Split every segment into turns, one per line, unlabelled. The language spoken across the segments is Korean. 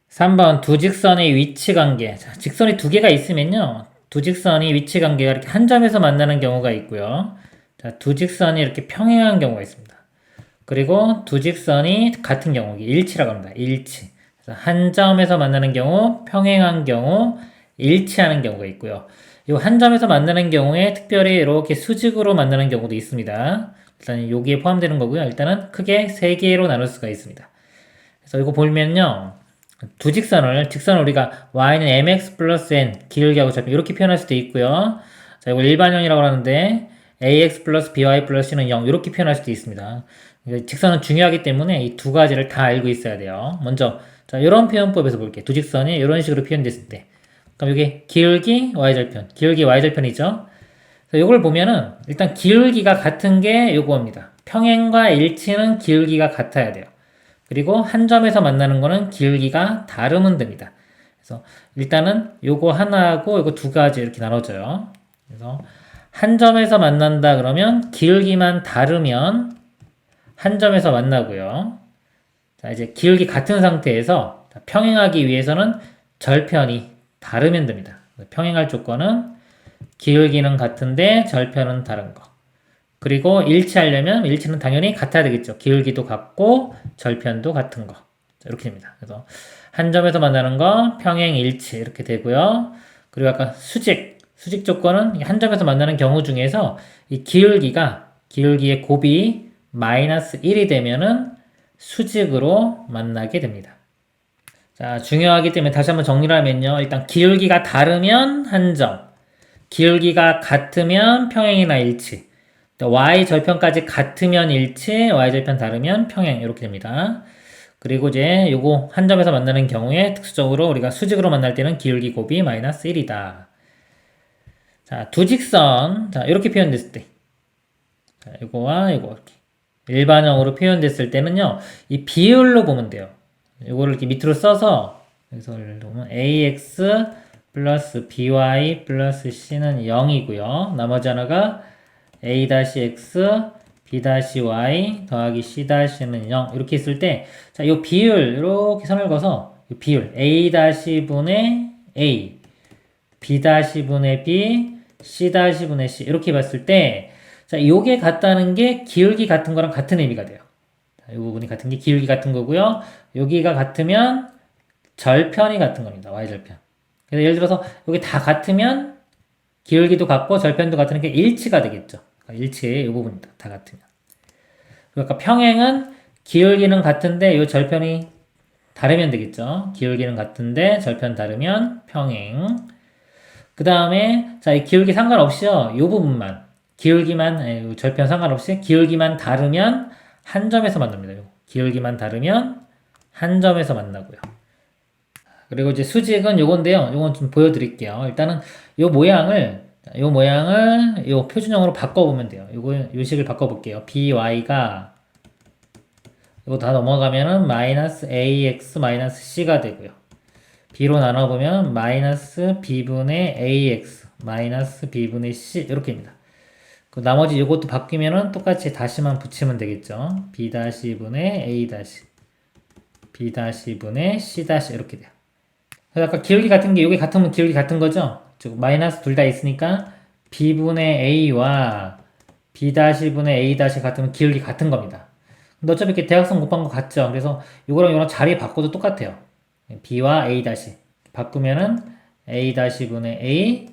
3번 두 직선의 위치 관계. 자, 직선이 두 개가 있으면요. 두 직선이 위치 관계가 이렇게 한 점에서 만나는 경우가 있고요. 자, 두 직선이 이렇게 평행한 경우가 있습니다. 그리고 두 직선이 같은 경우, 일치라고 합니다. 일치. 그래서 한 점에서 만나는 경우, 평행한 경우, 일치하는 경우가 있고요. 이 한 점에서 만나는 경우에 특별히 이렇게 수직으로 만나는 경우도 있습니다. 일단 여기에 포함되는 거고요. 일단은 크게 세 개로 나눌 수가 있습니다. 그래서 이거 보면요. 직선을 우리가 y는 mx 플러스 n 길게 하고 짧게 이렇게 표현할 수도 있고요. 자, 이거 일반형이라고 하는데 ax 플러스 by 플러스 c는 0 이렇게 표현할 수도 있습니다. 직선은 중요하기 때문에 이 두 가지를 다 알고 있어야 돼요. 먼저 자, 이런 표현법에서 볼게요. 두 직선이 이런 식으로 표현됐을 때 그럼 이게 기울기 y절편, 기울기 y절편이죠. 이걸 보면은 일단 기울기가 같은 게 요거입니다. 평행과 일치는 기울기가 같아야 돼요. 그리고 한 점에서 만나는 거는 기울기가 다르면 됩니다. 그래서 일단은 요거 하나하고 요거 두 가지 이렇게 나눠져요. 그래서 한 점에서 만난다 그러면 기울기만 다르면 한 점에서 만나고요. 자, 이제 기울기 같은 상태에서 평행하기 위해서는 절편이 다르면 됩니다. 평행할 조건은 기울기는 같은데 절편은 다른 거. 그리고 일치하려면 일치는 당연히 같아야 되겠죠. 기울기도 같고 절편도 같은 거. 자, 이렇게 됩니다. 그래서 한 점에서 만나는 거 평행 일치 이렇게 되고요. 그리고 아까 수직 조건은 한 점에서 만나는 경우 중에서 이 기울기의 곱이 마이너스 1이 되면은 수직으로 만나게 됩니다. 자, 중요하기 때문에 다시 한번 정리를 하면요. 일단 기울기가 다르면 한 점, 기울기가 같으면 평행이나 일치, y절편까지 같으면 일치, y절편 다르면 평행 이렇게 됩니다. 그리고 이제 요거 한 점에서 만나는 경우에 특수적으로 우리가 수직으로 만날 때는 기울기 곱이 마이너스 1이다. 자, 두 직선, 자, 이렇게 표현됐을 때, 자, 이거와 이거 이렇게 일반형으로 표현됐을 때는요, 이 비율로 보면 돼요. 이거를 이렇게 밑으로 써서 여기서 예를 들면 ax 플러스 by 플러스 c는 0이고요. 나머지 하나가 a-x b-y 더하기 c-는 0 이렇게 있을 때, 자, 이 비율 이렇게 선을 그어서 이 비율 a-분의 a b-분의 b c-분의 c 이렇게 봤을 때, 자, 요게 같다는 게 기울기 같은 거랑 같은 의미가 돼요. 자, 이 부분이 같은 게 기울기 같은 거고요. 여기가 같으면 절편이 같은 겁니다. y절편. 그래서 예를 들어서 여기 다 같으면 기울기도 같고 절편도 같은 게 일치가 되겠죠. 일치의 이 부분입니다. 다 같으면. 그러니까 평행은 기울기는 같은데 이 절편이 다르면 되겠죠. 기울기는 같은데 절편 다르면 평행. 그 다음에 자, 이 기울기 상관없이요. 이 부분만 기울기만 절편 상관없이 기울기만 다르면 한 점에서 만납니다. 기울기만 다르면 한 점에서 만나고요. 그리고 이제 수직은 요건데요. 요건 좀 보여드릴게요. 일단은 요 모양을 요 표준형으로 바꿔보면 돼요. 요 식을 바꿔볼게요. by가 이거 다 넘어가면은 마이너스 ax 마이너스 c가 되고요. b로 나눠보면 마이너스 b분의 ax 마이너스 b분의 c 이렇게입니다. 그 나머지 이것도 바뀌면은 똑같이 다시만 붙이면 되겠죠. b-분의 a- b-분의 c- 이렇게 돼요. 그래서 아까 기울기 같은 게 여기 같으면 기울기 같은 거죠. 즉 마이너스 둘 다 있으니까 b분의 a와 b-분의 a- 같으면 기울기 같은 겁니다. 근데 어차피 이렇게 대각선 곱한 거 같죠. 그래서 이거랑 이거랑 자리 바꿔도 똑같아요. b와 a- 바꾸면은 a-분의 a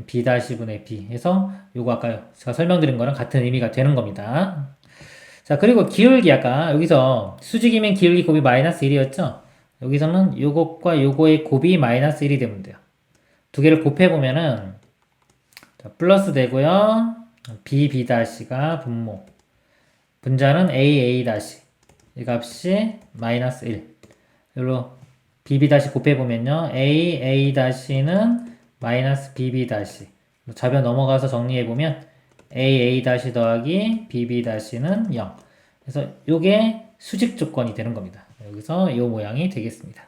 b-분의 b 해서 요거 아까 제가 설명드린 거랑 같은 의미가 되는 겁니다. 자, 그리고 기울기 아까 여기서 수직이면 기울기 곱이 마이너스 1이었죠? 여기서는 요것과 요거의 곱이 마이너스 1이 되면 돼요. 두 개를 곱해보면은 플러스 되고요. b-가 분모. 분자는 a-, 이 값이 마이너스 1. 여기로 b-, 곱해보면요. a-는 마이너스 bb-. 좌변 넘어가서 정리해보면 a-, 더하기 bb-는 0. 그래서 요게 수직 조건이 되는 겁니다. 여기서 요 모양이 되겠습니다.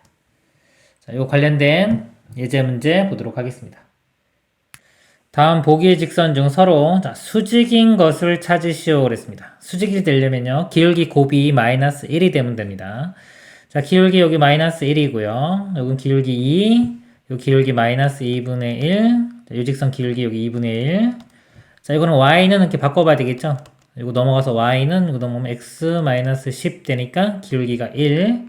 자, 요 관련된 예제 문제 보도록 하겠습니다. 다음 보기의 직선 중 서로 수직인 것을 찾으시오 그랬습니다. 수직이 되려면요. 기울기 곱이 마이너스 1이 되면 됩니다. 자, 기울기 여기 마이너스 1이고요. 여긴 기울기 2, 요 기울기 마이너스 2분의 1, 자, 요직선 기울기 여기 2분의 1. 자, 이거는 y는 이렇게 바꿔봐야 되겠죠? 이거 넘어가서 y는 이거 넘어가면 x 마이너스 10 되니까 기울기가 1.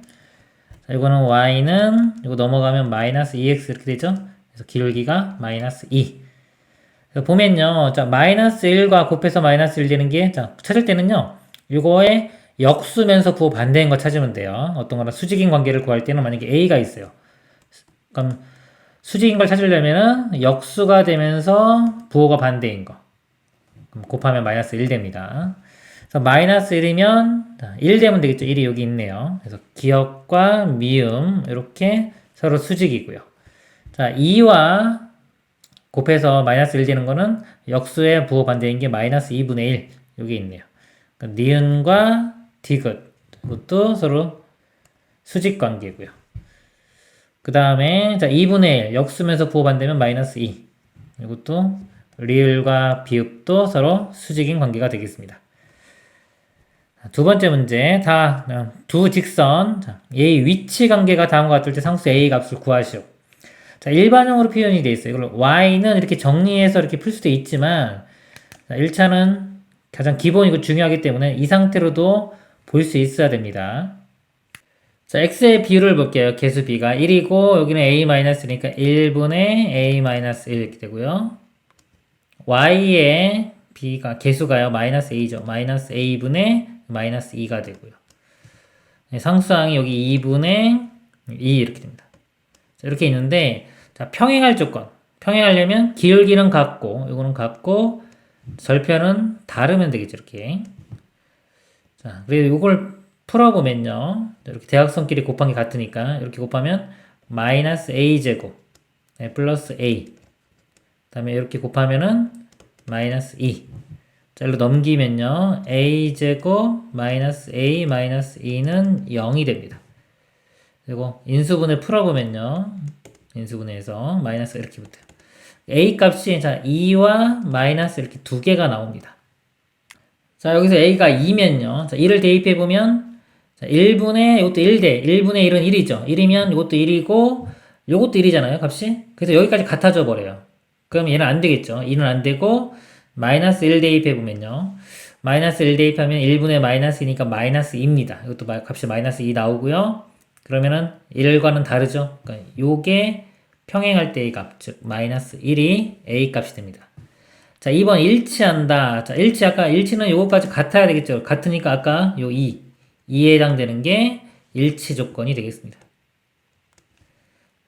자, 이거는 y는 이거 넘어가면 마이너스 2x 이렇게 되죠? 그래서 기울기가 마이너스 2. 보면요, 자, 마이너스 1과 곱해서 마이너스 1 되는 게, 자, 찾을 때는요, 이거에 역수면서 부호 반대인 거 찾으면 돼요. 어떤 거나 수직인 관계를 구할 때는 만약에 a가 있어요. 그럼 수직인 걸 찾으려면은 역수가 되면서 부호가 반대인 거. 그럼 곱하면 마이너스 1 됩니다. 그래서 마이너스 1이면 1 되면 되겠죠. 1이 여기 있네요. 그래서 기역과 미음 이렇게 서로 수직이고요. 자, 2와 곱해서 마이너스 1 되는 거는 역수의 부호 반대인 게 마이너스 2분의 1 여기 있네요. 그러니까 니은과 디귿 이것도 서로 수직 관계고요. 그 다음에 자 2분의 1 역수면서 부호 반대면 마이너스 2 이것도 리을과 비읍도 서로 수직인 관계가 되겠습니다. 두 번째 문제 다 두 직선 A 위치 관계가 다음과 같을 때 상수 A 값을 구하시오. 자, 일반형으로 표현이 되어 있어요. 이걸 y는 이렇게 정리해서 이렇게 풀 수도 있지만 1차는 가장 기본이고 중요하기 때문에 이 상태로도 볼 수 있어야 됩니다. 자, x의 비율을 볼게요. 개수 b가 1이고 여기는 a-니까 1분의 a-1 이렇게 되고요. y의 b가 개수가요. 마이너스 a죠. 마이너스 a분의 마이너스 2가 되고요. 상수항이 여기 2분의 2 이렇게 됩니다. 자, 이렇게 있는데 자, 평행할 조건. 평행하려면 기울기는 같고 이거는 같고 절편은 다르면 되겠죠. 이렇게. 자, 그리고 이걸 풀어보면요. 이렇게 대각선끼리 곱한 게 같으니까 이렇게 곱하면 마이너스 a제곱 네, 플러스 a 그 다음에 이렇게 곱하면은 마이너스 2 자, 일로 넘기면요. a제곱 마이너스 a 마이너스 2는 0이 됩니다. 그리고 인수분해 풀어보면요. 인수분해에서 마이너스 이렇게 붙어요. a 값이 자 2와 마이너스 이렇게 두 개가 나옵니다. 자, 여기서 a가 2면요. 자, 2를 대입해보면 자, 1분의 이것도 1대 1분의 1은 1이죠. 1이면 이것도 1이고 이것도 1이잖아요. 값이. 그래서 여기까지 같아져 버려요. 그럼 얘는 안 되겠죠. 2는 안 되고 마이너스 1 대입해보면요. 마이너스 1 대입하면 1분의 마이너스 2니까 마이너스 2입니다. 이것도 값이 마이너스 2 나오고요. 그러면은 1과는 다르죠. 그러니까 요게 평행할 때의 값, 즉 마이너스 1이 a 값이 됩니다. 자, 2번 일치한다. 자, 일치 아까 일치는 요거까지 같아야 되겠죠. 같으니까 아까 요 2에 해당되는 게 일치 조건이 되겠습니다.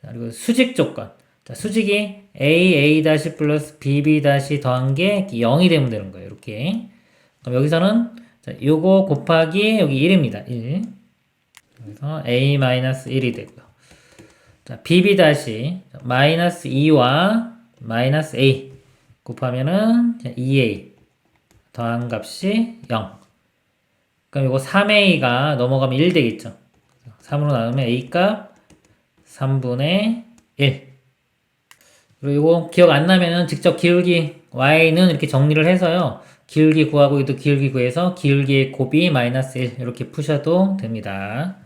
자, 그리고 수직 조건. 자, 수직이 a 다시 플러스 bb 다시 더한 게 0이 되면 되는 거예요. 이렇게. 그럼 여기서는 자, 요거 곱하기 여기 1입니다. 1. 그래서 a-1이 되고요. 자, bb 다시 마이너스 2와 마이너스 a 곱하면은 2a 더한 값이 0. 그럼 이거 3a가 넘어가면 1 되겠죠. 3으로 나누면 a 값 3분의 1. 그리고 이거 기억 안 나면은 직접 기울기 y는 이렇게 정리를 해서요. 기울기 구하고 또 기울기 구해서 기울기의 곱이 마이너스 1 이렇게 푸셔도 됩니다.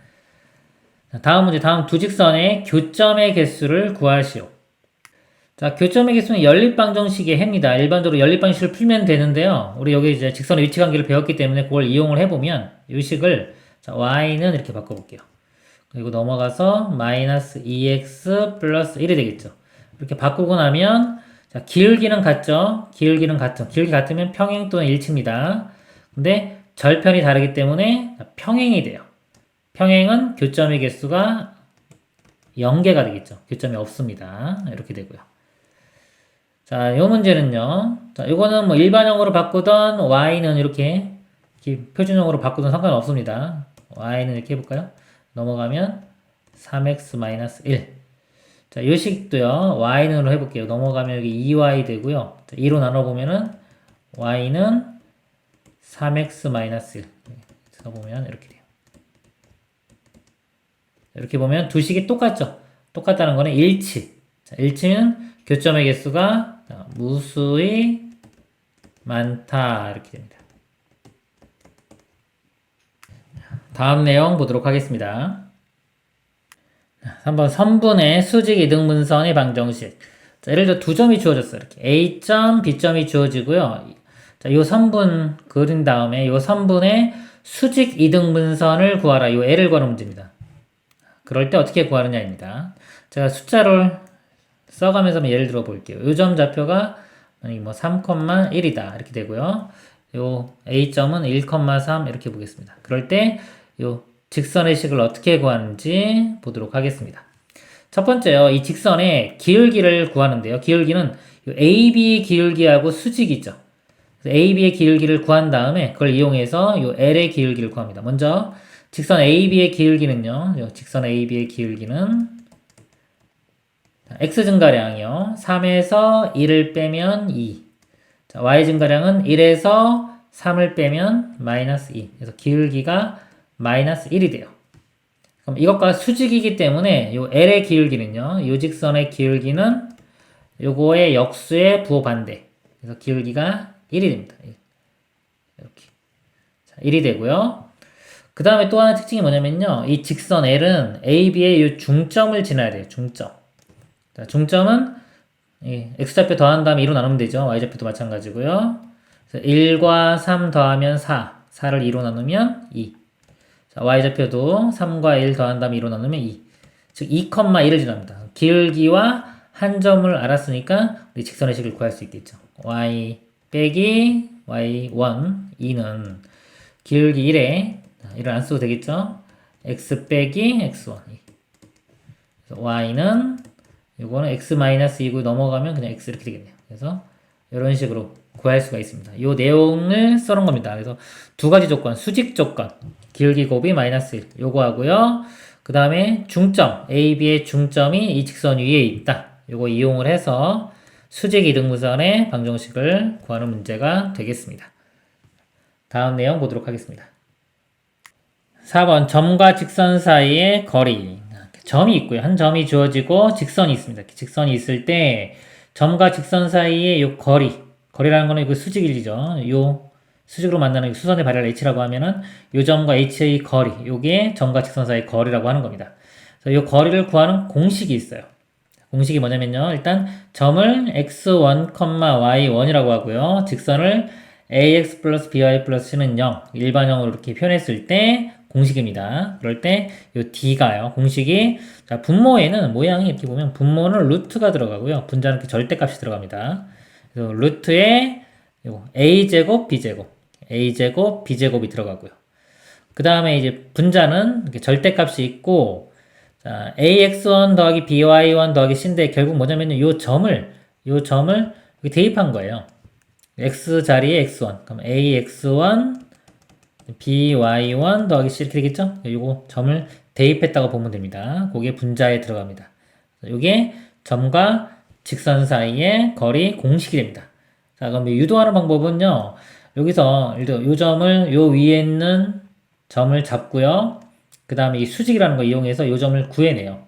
다음 문제, 다음 두 직선의 교점의 개수를 구하시오. 자, 교점의 개수는 연립방정식의 해입니다. 일반적으로 연립방정식을 풀면 되는데요. 우리 여기 이제 직선의 위치 관계를 배웠기 때문에 그걸 이용을 해보면 이 식을 자, y는 이렇게 바꿔볼게요. 그리고 넘어가서 마이너스 2x 플러스 1이 되겠죠. 이렇게 바꾸고 나면 자, 기울기는 같죠. 기울기는 같죠. 기울기 같으면 평행 또는 일치입니다. 근데 절편이 다르기 때문에 평행이 돼요. 평행은 교점의 개수가 0개가 되겠죠. 교점이 없습니다. 이렇게 되고요. 자, 이 문제는요. 자, 이거는 뭐 일반형으로 바꾸던 y는 이렇게 표준형으로 바꾸던 상관없습니다. y는 이렇게 해볼까요? 넘어가면 3x-1. 자, 이 식도요. y는으로 해볼게요. 넘어가면 여기 2y 되고요. 자, 2로 나눠보면은 y는 3x-1. 써보면 이렇게 돼요. 이렇게 보면 두 식이 똑같죠? 똑같다는 거는 일치. 자, 일치는 교점의 개수가 무수히 많다. 이렇게 됩니다. 다음 내용 보도록 하겠습니다. 3번 선분의 수직 이등분선의 방정식. 자, 예를 들어 두 점이 주어졌어요. 이렇게 A점, B점이 주어지고요. 자, 요 선분 그린 다음에 요 선분의 수직 이등분선을 구하라. 요 L을 구하는 문제입니다. 그럴 때 어떻게 구하느냐입니다. 제가 숫자를 써가면서 한번 예를 들어 볼게요. 요 점 좌표가 뭐 3,1이다. 이렇게 되고요. 요 A점은 1,3 이렇게 보겠습니다. 그럴 때 요 직선의 식을 어떻게 구하는지 보도록 하겠습니다. 첫 번째요. 이 직선의 기울기를 구하는데요. 기울기는 요 AB 기울기하고 수직이죠. AB의 기울기를 구한 다음에 그걸 이용해서 요 L의 기울기를 구합니다. 먼저 직선 AB의 기울기는요. 요 직선 AB의 기울기는 x 증가량이요. 3에서 1을 빼면 2. 자, y 증가량은 1에서 3을 빼면 마이너스 2. 그래서 기울기가 마이너스 1이 돼요. 그럼 이것과 수직이기 때문에 요 L의 기울기는요. 요 직선의 기울기는 요거의 역수의 부호 반대. 그래서 기울기가 1이 됩니다. 이렇게. 자, 1이 되고요. 그 다음에 또 하나 특징이 뭐냐면요. 이 직선 L은 AB의 요 중점을 지나야 돼요. 중점. 자, 중점은 x좌표 더한 다음에 2로 나누면 되죠. y좌표도 마찬가지고요. 그래서 1과 3 더하면 4. 4를 2로 나누면 2. 자, y좌표도 3과 1 더한 다음에 2로 나누면 2. 즉 2,1을 지납니다. 기울기와 한 점을 알았으니까 우리 직선의 식을 구할 수 있겠죠. y 빼기 y1 2는 기울기 1에 1을 안 써도 되겠죠. x 빼기 x1 그래서 y는 이거는 x-2고 넘어가면 그냥 x 이렇게 되겠네요. 그래서 이런 식으로 구할 수가 있습니다. 이 내용을 써놓은 겁니다. 그래서 두 가지 조건, 수직 조건, 기울기 곱이 마이너스 1 요거 하고요. 그 다음에 중점, AB의 중점이 이 직선 위에 있다. 요거 이용을 해서 수직 이등분선의 방정식을 구하는 문제가 되겠습니다. 다음 내용 보도록 하겠습니다. 4번 점과 직선 사이의 거리. 점이 있고요. 한 점이 주어지고 직선이 있습니다. 직선이 있을 때 점과 직선 사이의 요 거리라는 거는 그 수직일이죠. 요 수직으로 만나는 수선의 발열 h라고 하면은 요 점과 h의 거리, 요게 점과 직선 사이의 거리라고 하는 겁니다. 그래서 요 거리를 구하는 공식이 있어요. 공식이 뭐냐면요. 일단 점을 x1, y1이라고 하고요. 직선을 ax 플러스 by 플러스 c는 0, 일반형으로 이렇게 표현했을 때 공식입니다. 그럴 때 이 d가요. 공식이 자, 분모에는 모양이 이렇게 보면 분모는 루트가 들어가고요. 분자는 이렇게 절대값이 들어갑니다. 그래서 루트에 a제곱 b제곱이 들어가고요. 그 다음에 이제 분자는 이렇게 절대값이 있고 자, ax1 더하기 by1 더하기 c인데 결국 뭐냐면요. 요 점을 여기 대입한 거예요. x 자리에 x1 그럼 ax1 by1 더하기 c 이렇게 되겠죠? 요거 점을 대입했다고 보면 됩니다. 그게 분자에 들어갑니다. 요게 점과 직선 사이의 거리 공식이 됩니다. 자, 그럼 유도하는 방법은요. 여기서 요 점을 요 위에 있는 점을 잡고요. 그 다음에 이 수직이라는 거 이용해서 요 점을 구해내요.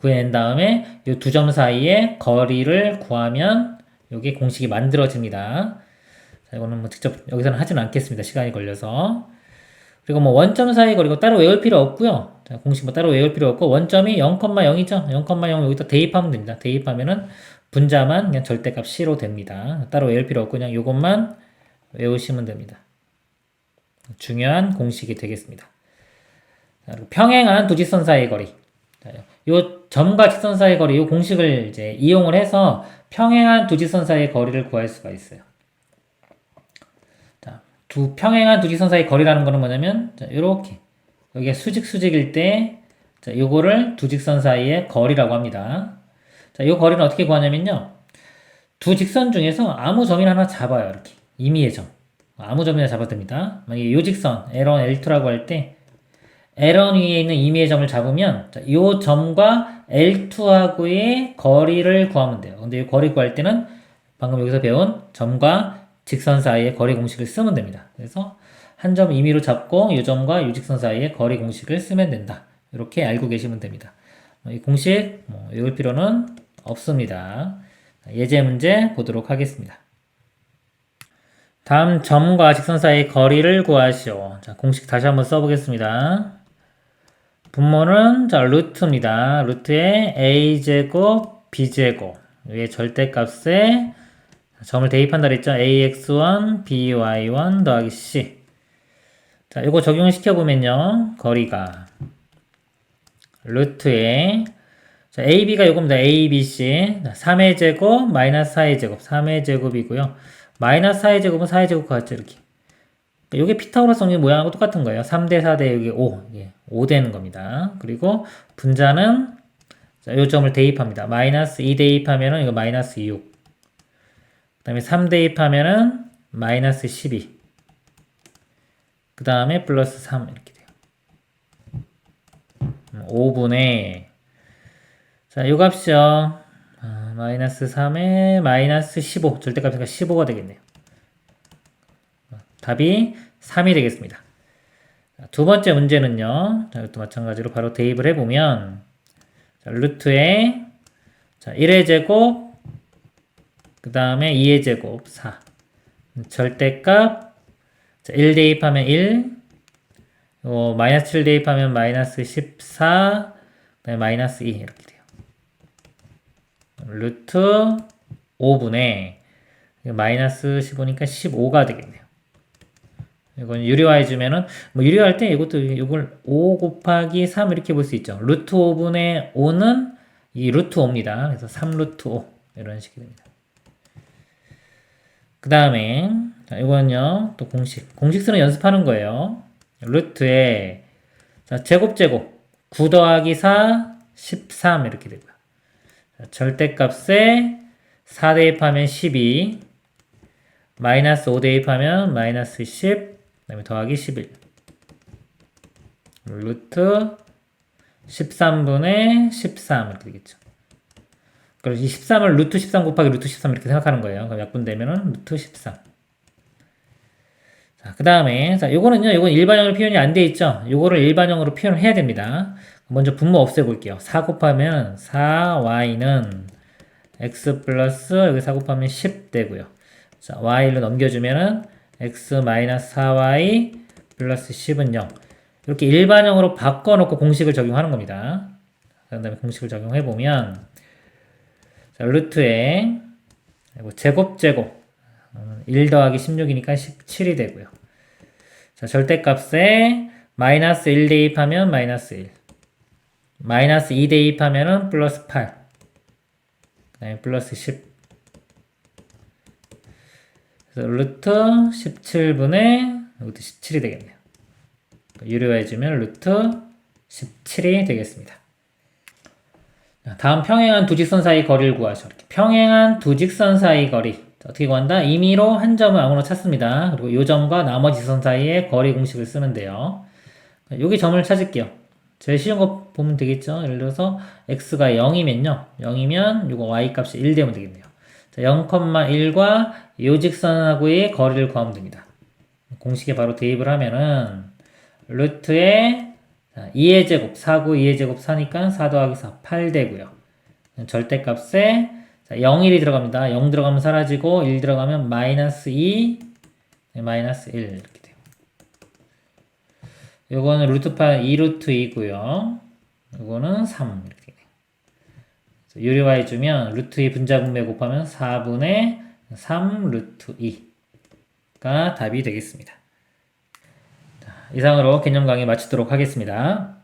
구해낸 다음에 요 두 점 사이의 거리를 구하면 요게 공식이 만들어집니다. 자, 이거는 뭐 직접 여기서는 하지는 않겠습니다. 시간이 걸려서. 그리고 뭐 원점 사이 거리고 따로 외울 필요 없고요. 자, 공식 뭐 따로 외울 필요 없고 원점이 0,0이죠. 0,0 여기다 대입하면 됩니다. 대입하면은 분자만 그냥 절대값 C로 됩니다. 따로 외울 필요 없고 그냥 요것만 외우시면 됩니다. 중요한 공식이 되겠습니다. 자, 그리고 평행한 두 직선 사이의 거리. 자, 요 점과 직선 사이의 거리, 요 공식을 이제 이용을 해서 평행한 두 직선 사이의 거리를 구할 수가 있어요. 자, 평행한 두 직선 사이의 거리라는 거는 뭐냐면, 자, 요렇게. 여기가 수직일 때, 자, 요거를 두 직선 사이의 거리라고 합니다. 자, 요 거리는 어떻게 구하냐면요. 두 직선 중에서 아무 점이나 하나 잡아요. 이렇게. 임의의 점. 아무 점이나 잡아도 됩니다. 만약에 요 직선, L1, L2라고 할 때, L1 위에 있는 임의의 점을 잡으면, 자, 요 점과 L2하고의 거리를 구하면 돼요. 근데 이 거리 구할 때는 방금 여기서 배운 점과 직선 사이의 거리 공식을 쓰면 됩니다. 그래서 한 점 임의로 잡고 이 점과 이 직선 사이의 거리 공식을 쓰면 된다. 이렇게 알고 계시면 됩니다. 이 공식 외울 필요는 없습니다. 예제 문제 보도록 하겠습니다. 다음 점과 직선 사이의 거리를 구하시오. 자, 공식 다시 한번 써보겠습니다. 분모는 자 루트입니다. 루트에 a제곱 b제곱 위에 절대값에 점을 대입한다 그랬죠. ax1 by1 더하기 c. 자, 이거 적용을 시켜보면요. 거리가 루트에 자, ab가 요겁니다. abc 3의 제곱 마이너스 4의 제곱 3의 제곱이고요. 마이너스 4의 제곱은 4의 제곱 같죠. 이렇게. 요게 피타고라스 정리 모양하고 똑같은 거예요. 3대 4대 여기 5. 예, 5 되는 겁니다. 그리고 분자는 자, 요 점을 대입합니다. 마이너스 2 대입하면은 이거 마이너스 6. 그 다음에 3 대입하면은 마이너스 12. 그 다음에 플러스 3 이렇게 돼요. 5분의 자, 요 값이요. 마이너스 3에 마이너스 15. 절대값이니까 15가 되겠네요. 답이 3이 되겠습니다. 두 번째 문제는요. 자, 이것도 마찬가지로 바로 대입을 해보면 자, 루트에 자, 1의 제곱 그 다음에 2의 제곱 4 절대값 자, 1 대입하면 1 마이너스 7 대입하면 마이너스 14 그 다음에 마이너스 2 이렇게 돼요. 루트 5분의 마이너스 15니까 15가 되겠네요. 이건 유리화해주면은, 유리화할 때 이걸 5 곱하기 3 이렇게 볼 수 있죠. 루트 5분의 5는 이 루트 5입니다. 그래서 3 루트 5. 이런 식이 됩니다. 그 다음에, 자, 이거는요, 또 공식수는 연습하는 거예요. 루트에, 자, 제곱, 9 더하기 4, 13 이렇게 되고요. 자, 절대값에 4 대입하면 12, 마이너스 5 대입하면 마이너스 10, 그 다음에 더하기 11. 루트 13분의 13 이렇게 되겠죠. 그래서 이 13을 루트 13 곱하기 루트 13 이렇게 생각하는 거예요. 그럼 약분되면은 루트 13. 자, 그 다음에, 자, 요거는요, 요건 일반형으로 표현이 안 돼 있죠? 요거를 일반형으로 표현을 해야 됩니다. 먼저 분모 없애볼게요. 4 곱하면 4y는 x 플러스 여기 4 곱하면 10 되고요. 자, y로 넘겨주면은 x-4y 플러스 10은 0. 이렇게 일반형으로 바꿔놓고 공식을 적용하는 겁니다. 그 다음에 공식을 적용해보면 자, 루트에 제곱 1 더하기 16이니까 17이 되고요. 자, 절대값에 마이너스 1 대입하면 마이너스 1. 마이너스 2 대입하면은 플러스 8. 그 다음에 플러스 10. 그래서 루트 17분의 이것도 17이 되겠네요. 유리화해주면 루트 17이 되겠습니다. 다음 평행한 두 직선 사이 거리를 구하죠. 이렇게 평행한 두 직선 사이 거리 어떻게 구한다? 임의로 한 점을 아무나 찾습니다. 그리고 이 점과 나머지 직선 사이의 거리 공식을 쓰면 돼요. 여기 점을 찾을게요. 제일 쉬운 거 보면 되겠죠. 예를 들어서 x가 0이면요. 0이면 이거 y 값이 1 되면 되겠네요. 0,1과 이 직선하고의 거리를 구하면 됩니다. 공식에 바로 대입을 하면은 루트에 2의 제곱 4고 2의 제곱 4니까 4 더하기 4 8 되고요. 절대값에 0, 1이 들어갑니다. 0 들어가면 사라지고 1 들어가면 마이너스 2 마이너스 1 이렇게 돼요. 요거는 루트 8 2루트 2고요. 요거는 3 이렇게 돼요. 유리화해주면 루트 2 분자분매 곱하면 4분의 3 루트 2가 답이 되겠습니다. 자, 이상으로 개념 강의 마치도록 하겠습니다.